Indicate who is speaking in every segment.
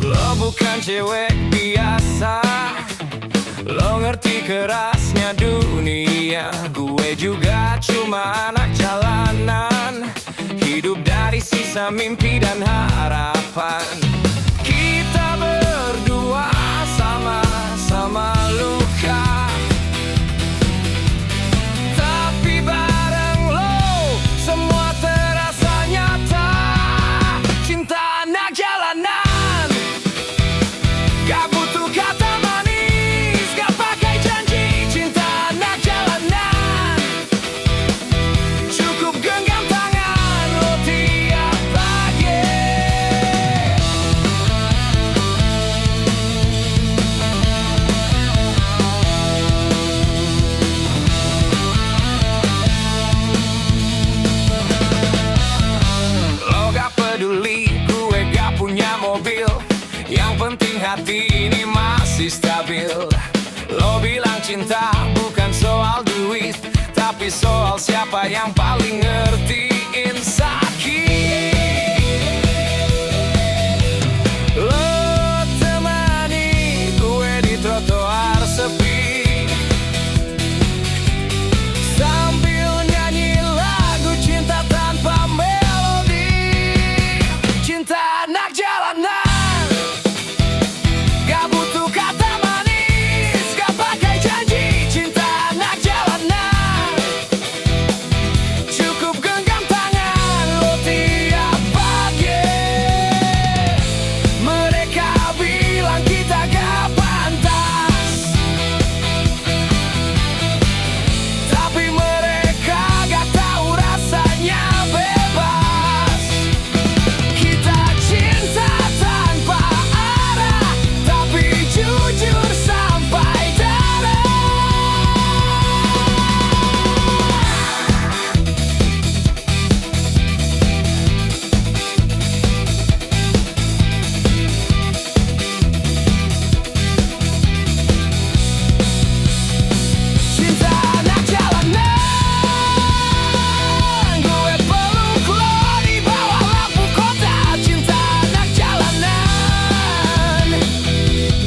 Speaker 1: Lo bukan cewek biasa, lo ngerti kerasnya dunia. Gue juga cuma anak jalanan, hidup dari sisa mimpi dan harapan. Kita berdua sama-sama luka, tapi bareng lo semua terasa nyata. Cinta anak jalanan gak butuh kata manis, gak pakai janji. Cinta anak jalanan cukup genggam tangan lo tiap pagi. Lo gak peduli gue gak punya mobil, yang penting hati ini masih stabil. Lo bilang cinta bukan soal duit, tapi soal siapa yang paling ngertiin sakit. Lo temani gue di trotoar sepi, sambil nyanyi lagu cinta tanpa melodi. Cinta anak jalanan gak butuh kata manis, gak pakai janji. Cinta anak jalanan cukup genggam tangan lo tiap pagi. Mereka bilang kita gak pantas, tapi mereka gak tahu rasanya bebas. Kita cinta tanpa arah, tapi jujur sampai darah. Cinta anak jalanan, gue peluk lo di bawah lampu kota. Cinta anak jalanan,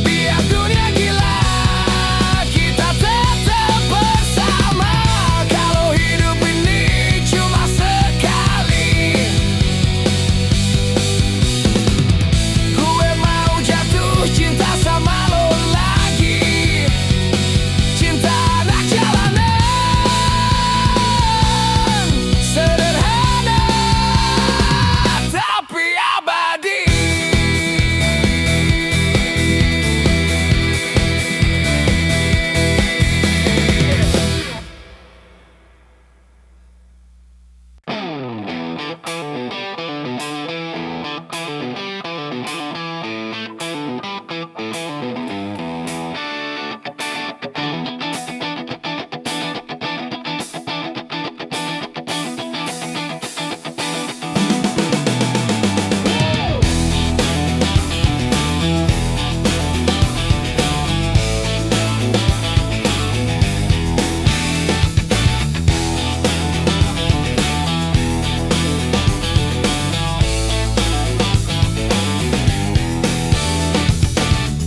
Speaker 1: biar dunia gila, kita tetap bersama. Kalau hidup ini cuma sekali, gue mau jatuh cinta sama lo lagi. Cinta anak jalanan, sederhana tapi abadi.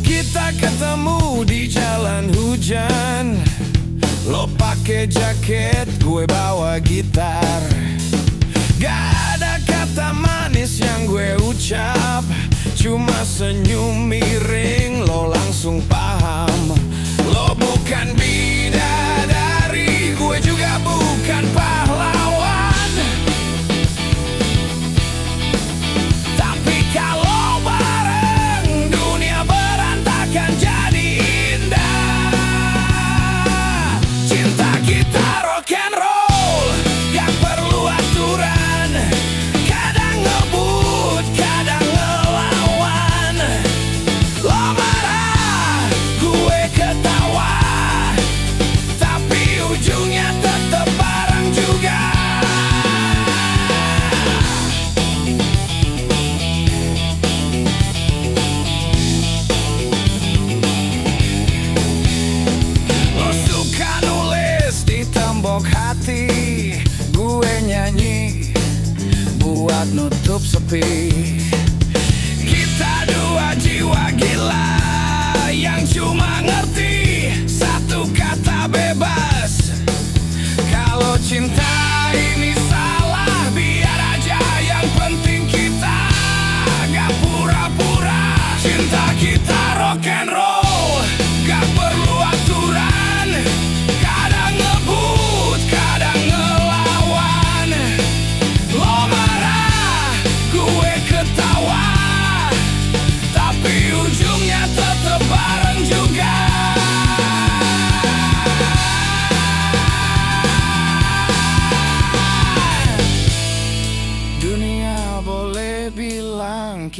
Speaker 1: Kita ketemu di jalan hujan, lo pakai jaket, gue bawa gitar. Gak ada kata manis yang gue ucap, cuma senyum miring, lo langsung paham. Lo bukan bidadari, gue juga bukan pahlawan, tapi kalau bareng dunia berantakan jadi indah. Cinta kita rock and roll, gak perlu aturan, kadang ngebut, kadang ngelawan. Lo marah,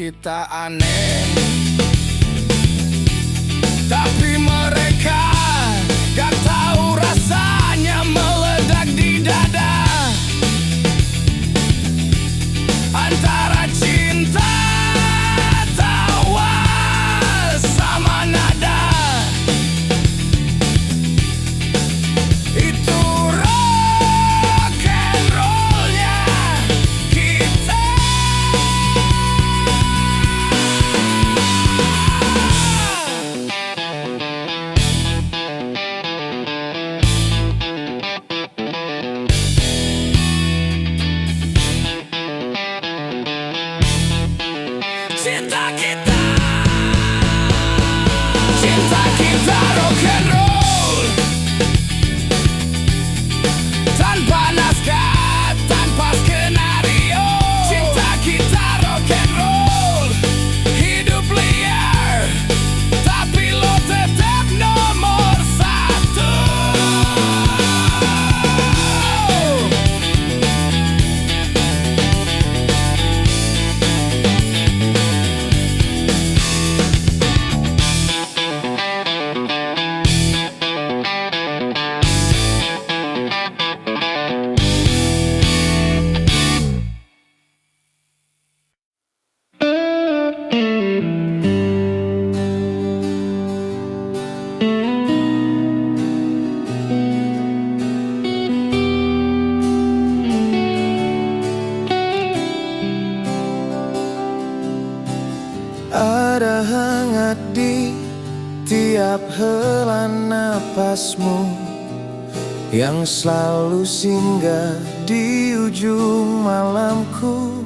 Speaker 1: kita aneh, tapi mereka gak tahu rasanya meledak di dada. Antara cinta, tawa, sama nada, itu rock and roll-nya kita. Cinta kita, cinta kita rock and roll, tanpa naskah, tanpa skenario. Cinta kita rock and roll, hidup liar, tapi lo tetap nomor satu. Ada hangat di tiap hela napasmu yang selalu singgah di ujung malamku.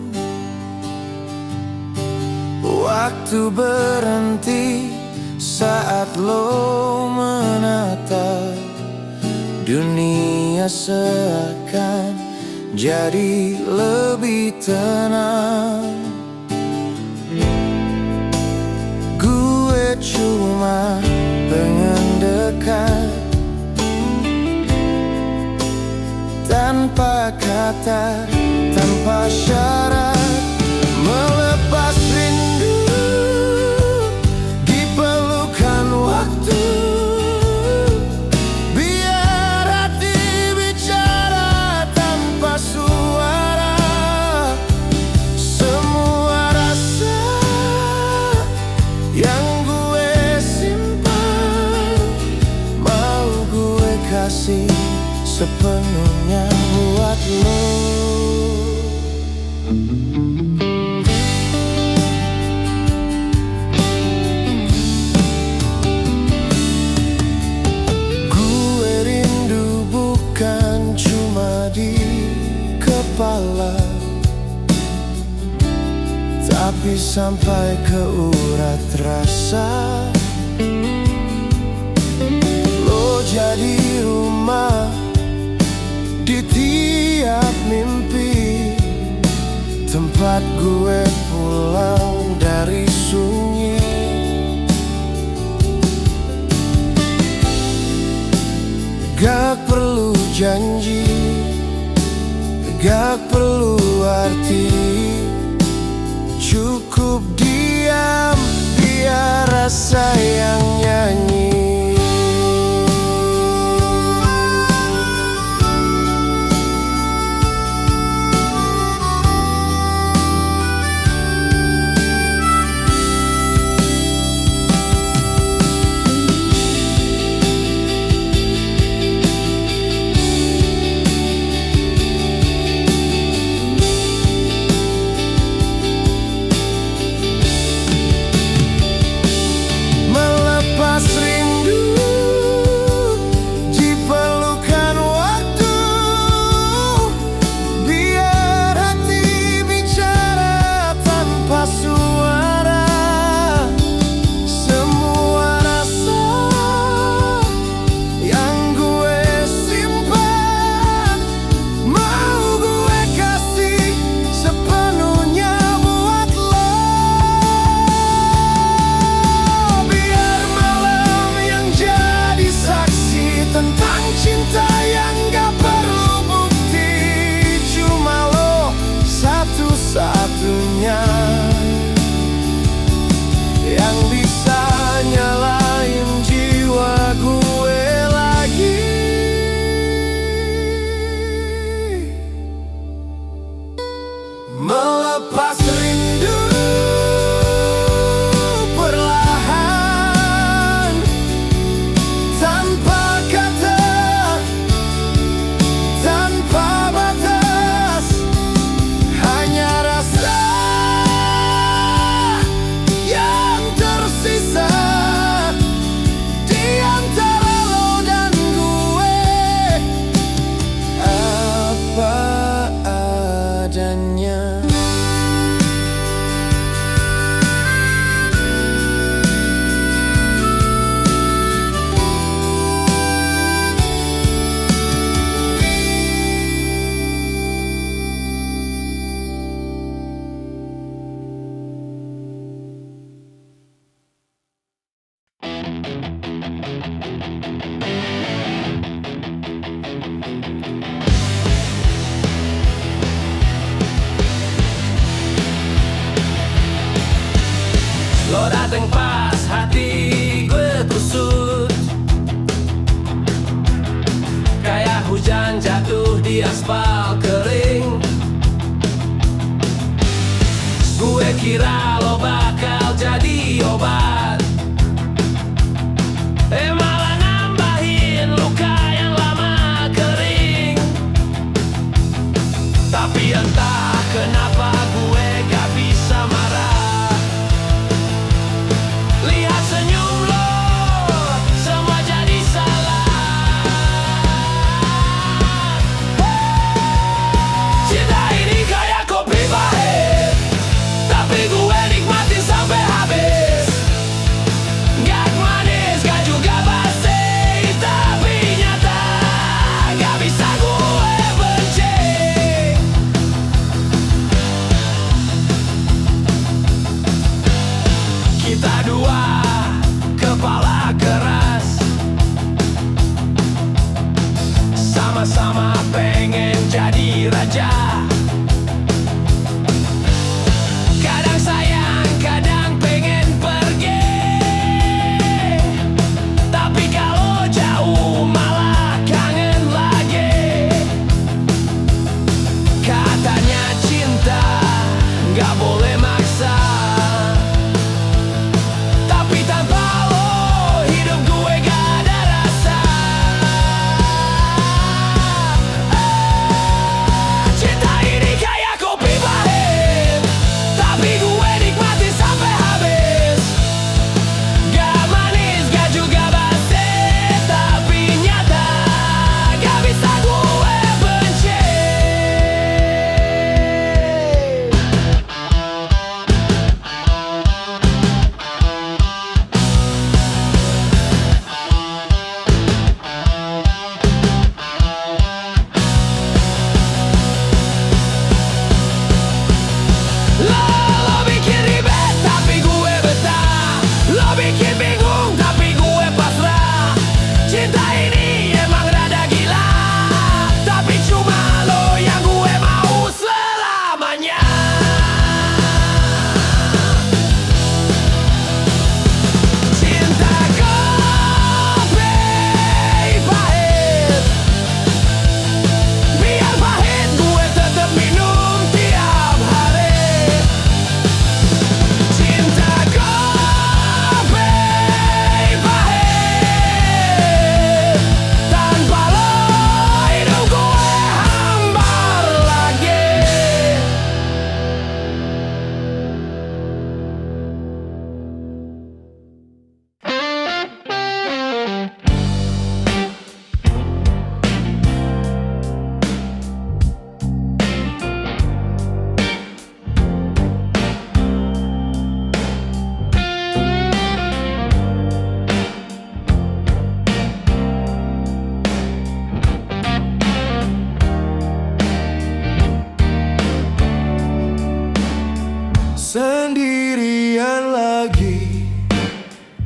Speaker 1: Waktu berhenti saat lo menatap dunia, seakan jadi lebih tenang. Cuma pengen dekat, tanpa kata, tanpa syarat, melepas rindu di pelukan waktu. Biar hati bicara tanpa suara, semua rasa yang kasih sepenuhnya buat lo. Gue rindu bukan cuma di kepala, tapi sampai ke urat rasa. Jadi rumah di tiap mimpi, tempat gue pulang dari sunyi. Gak perlu janji, gak perlu arti, cukup diam, biar rasa yang nyanyi. Lo dateng pas hati gue kusut, kayak hujan jatuh di aspal kering. Gue kira lo bakal jadi obat, malah nambahin luka yang lama kering. Tapi entah kenapa gue gak bisa marah. Lihat senyum lo, semua jadi salah. Cinta ini kayak kopi pahit, tapi gue nikmatin sampai habis. Gak manis, gak juga basi, tapi nyata gak bisa gue benci. Kita dua kepala keras, sama-sama pengen jadi raja. Kadang sayang, kadang pengen pergi, tapi kalau jauh malah kangen lagi. Katanya cinta gak boleh maksa, tapi tanpa lo hidup gue gak ada rasa. Cinta ini kayak kopi pahit, tapi gue nikmatin sampai habis. Gak manis, gak juga basi, tapi nyata gak bisa gue benci. Lo bikin ribet tapi gue betah, lo bikin bingung tapi gue pasrah. Cinta ini emang rada gila, tapi cuma lo yang gue mau selamanya. Cinta kopi pahit, biar pahit gue tetep minum tiap hari. Cinta kopi pahit, tanpa lo hidup gue hambar lagi.
Speaker 2: Sendirian lagi,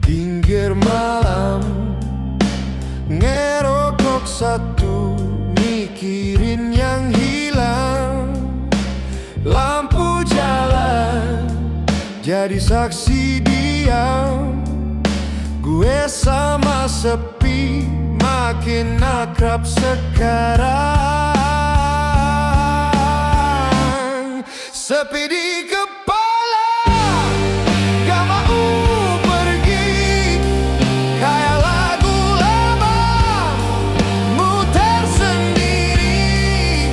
Speaker 2: pinggir malam, ngerokok satu, mikirin yang hilang. Lampu jalan, jadi saksi diam. Gue sama sepi, makin akrab sekarang. Sepi di kepala, gak mau pergi, kayak lagu lama muter sendiri.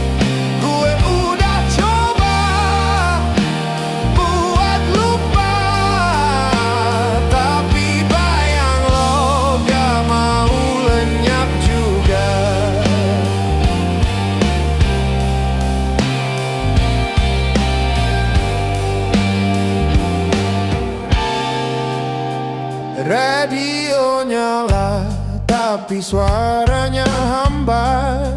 Speaker 2: Gue udah coba buat lupa, tapi bayang lo gak mau lenyap juga. Radio nyala, tapi suaranya hambar.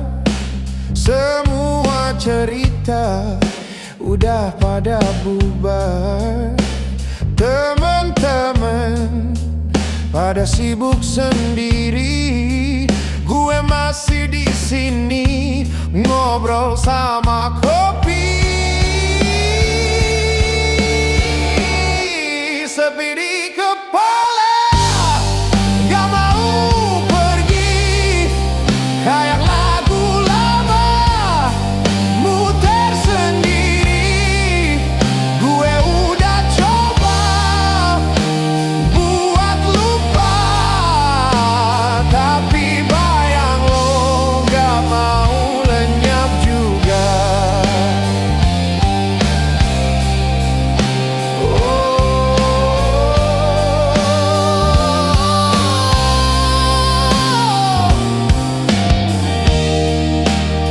Speaker 2: Semua cerita udah pada bubar. Teman-teman pada sibuk sendiri. Gue masih di sini ngobrol sama kopi. sepi di kepala. Gak mau pergi, kayak lagu lama muter sendiri. Gue udah coba buat lupa, tapi bayang lo gak mau lenyap juga.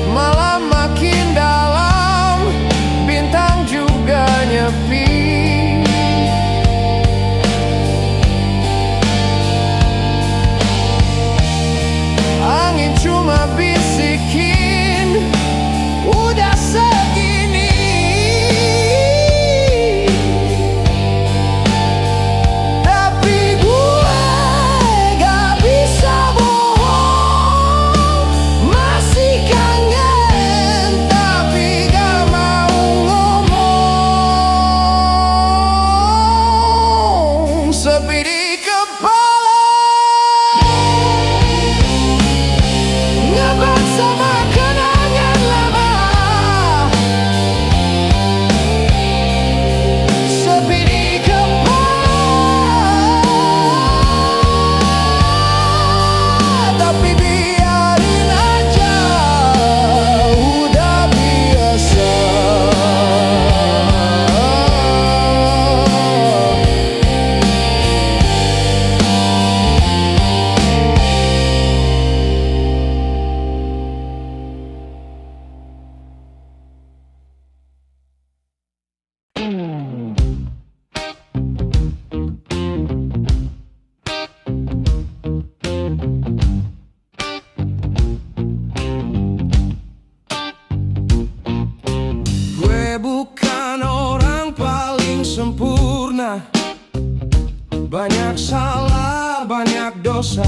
Speaker 2: Malam makin dalam, bintang juga nyepi. Angin cuma bisikin, udah segini. Tapi gue gak bisa bohong, masih kangen tapi gak mau ngomong. Sepi di kepala, ngebak sama kenangan lama. Sepi di kepala, tapi biarin aja, udah biasa. Gue bukan orang paling sempurna, banyak salah, banyak dosa.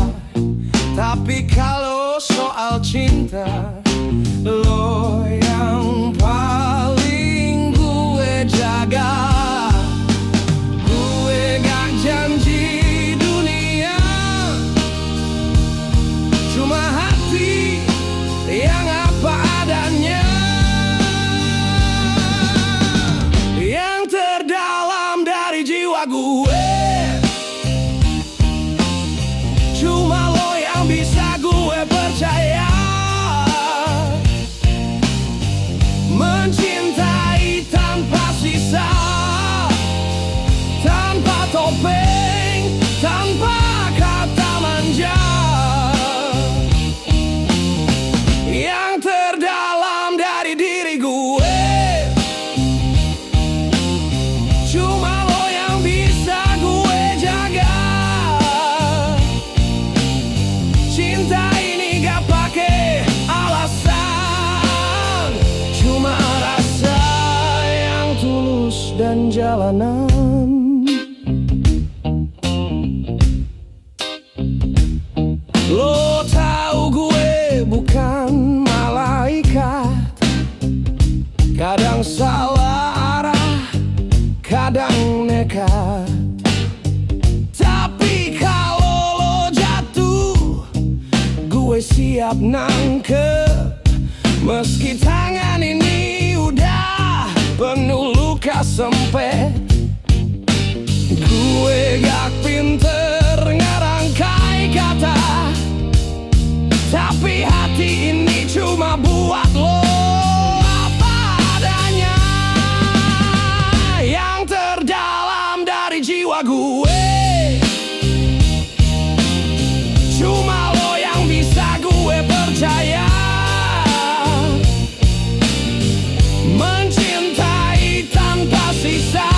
Speaker 2: Tapi kalau soal cinta, lo yang paling gue jaga. Gue gak janji dunia, cuma hati yang apa adanya, yang terdalam dari jiwa gue. Cuma lo yang bisa gue percaya, mencintai tanpa sisa, tanpa topeng, tanpa kata manja, yang terdalam dari diri gue. Cuma lo yang bisa gue jaga. Cinta ini gak pakai alasan, cuma rasa yang tulus dan jalanan. Lo tahu gue bukan malaikat, kadang salah arah, kadang nekat. Tapi kalau lo jatuh, gue siap nangkep. Meski tangan ini udah penuh luka sempit, gue gak pinter ngerangkai kata, tapi hati ini cuma buat lo apa adanya, yang terdalam dari jiwa gue. Cuma lo yang bisa gue percaya, mencintai tanpa sisa,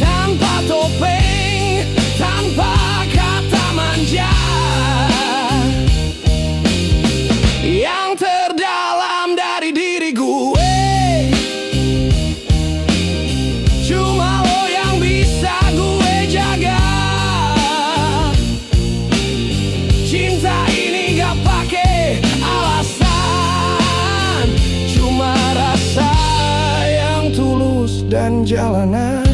Speaker 2: tanpa topeng, tanpa kata manja, yang terdalam dari diri gue. Cuma lo yang bisa gue jaga. Cinta ini gak pakai alasan, cuma rasa yang tulus dan jalanan.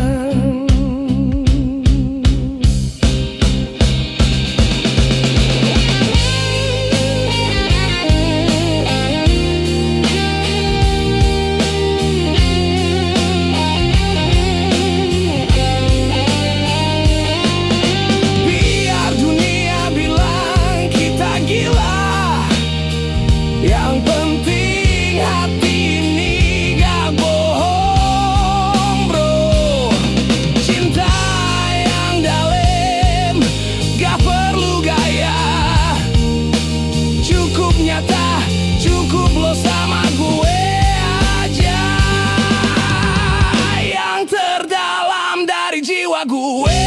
Speaker 2: dari jiwa gue.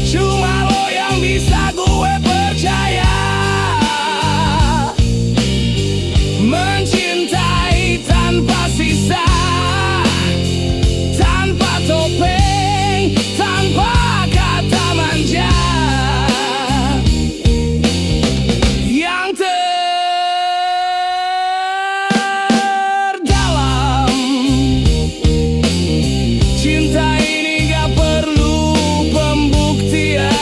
Speaker 2: Cuma lo yang bisa gue percaya, mencintai tanpa sisa, tanpa topeng, tanpa kata manja. Yang terdalam, cinta ini gak perlu pembuktian.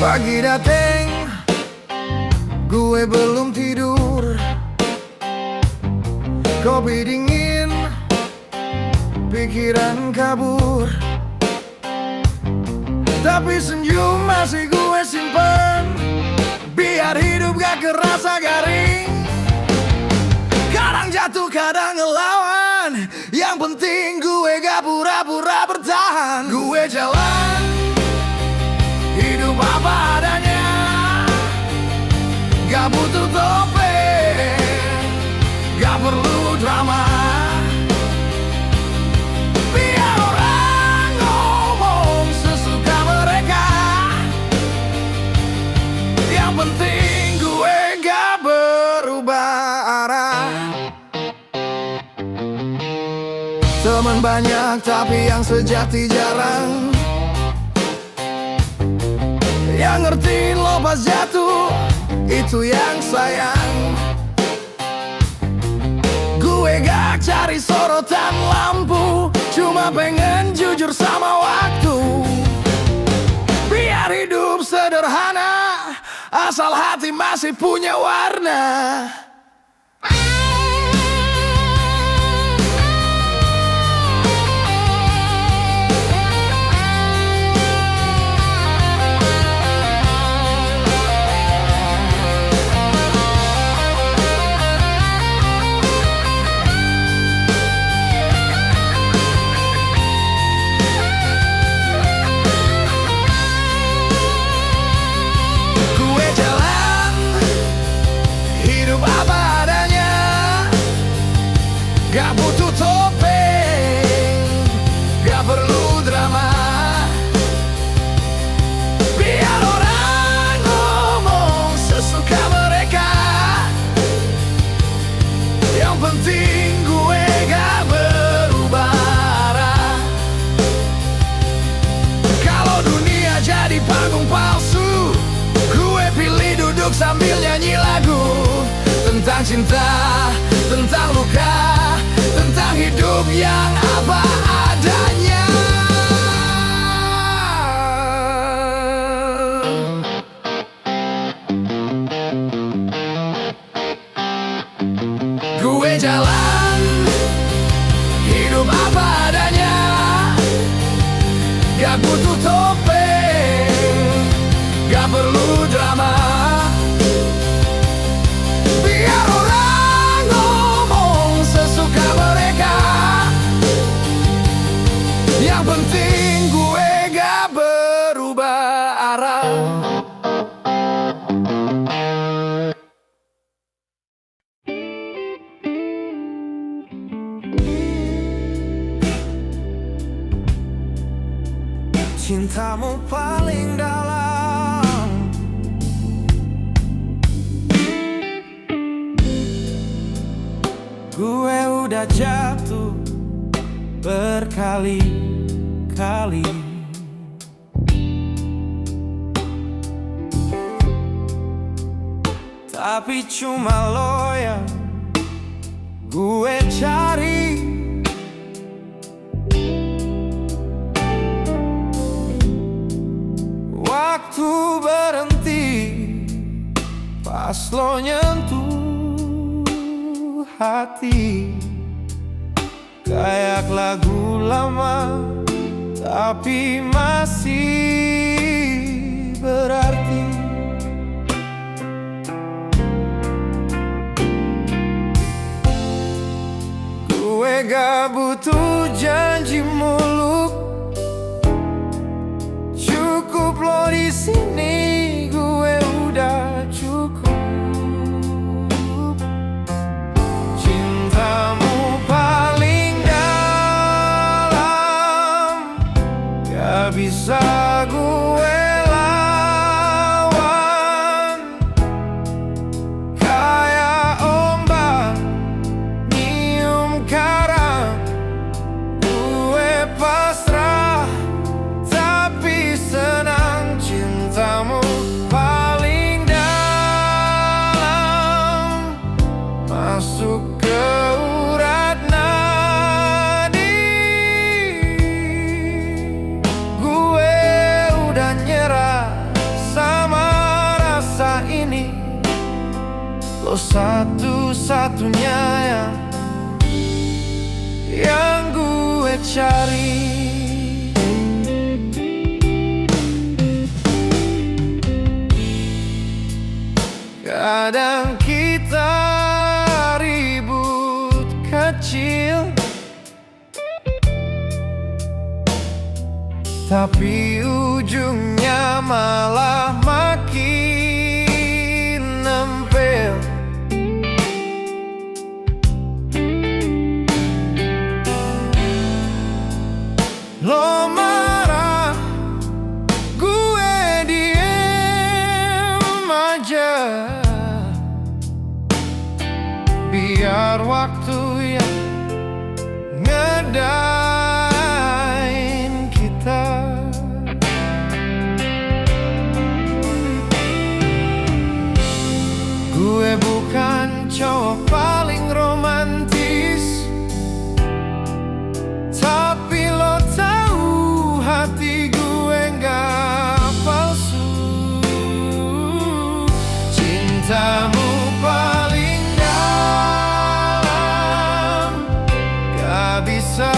Speaker 3: Pagi dateng, gue belum tidur. Kopi dingin, pikiran kabur. Tapi senyum masih gue simpen, biar hidup gak kerasa garing. Kadang jatuh, kadang ngelawan, yang penting gue gak pura-pura bertahan. Gue jalan, hidup apa adanya, gak butuh topeng, gak perlu drama. Biar orang ngomong sesuka mereka, yang penting gue gak berubah arah. Teman banyak tapi yang sejati jarang, yang ngertiin lo pas jatuh, itu yang sayang. Gue gak cari sorotan lampu, cuma pengen jujur sama waktu. Biar hidup sederhana, asal hati masih punya warna. Gak butuh topeng, gak perlu drama. Biar orang ngomong sesuka mereka, yang penting gue gak berubah arah. Kalau dunia jadi panggung palsu, gue pilih duduk sambil nyanyi lagu tentang cinta, tentang luka, tentang hidup yang apa adanya. Gue jalan, hidup apa adanya, gak butuh topeng, gak perlu drama. Biar orang ngomong sesuka mereka, yang penting gue gak berubah arah. Cintamu paling dalam, gue udah jatuh berkali-kali. Tapi cuma lo yang gue cari. Waktu berhenti pas lo nyentuh hati.
Speaker 1: kayak lagu lama, tapi masih berarti. Gue gak butuh janji muluk, cukup lo di sini, gue udah cukup. Cintamu paling dalam, gak bisa gue lawan. Kayak ombak nyium karang, gue pasrah tapi senang. Cintamu paling dalam, masuk ke urat nadi. Gue udah nyerah sama rasa ini, lo satu-satunya yang gue cari. Kadang kita ribut kecil, tapi ujungnya malah makin nempel. Lo marah, gue diem aja, biar waktu yang ngedain kita. Gue bukan cowok paling romantis, tapi lo tahu hati gue gak palsu. Cintamu paling dalam, gak bisa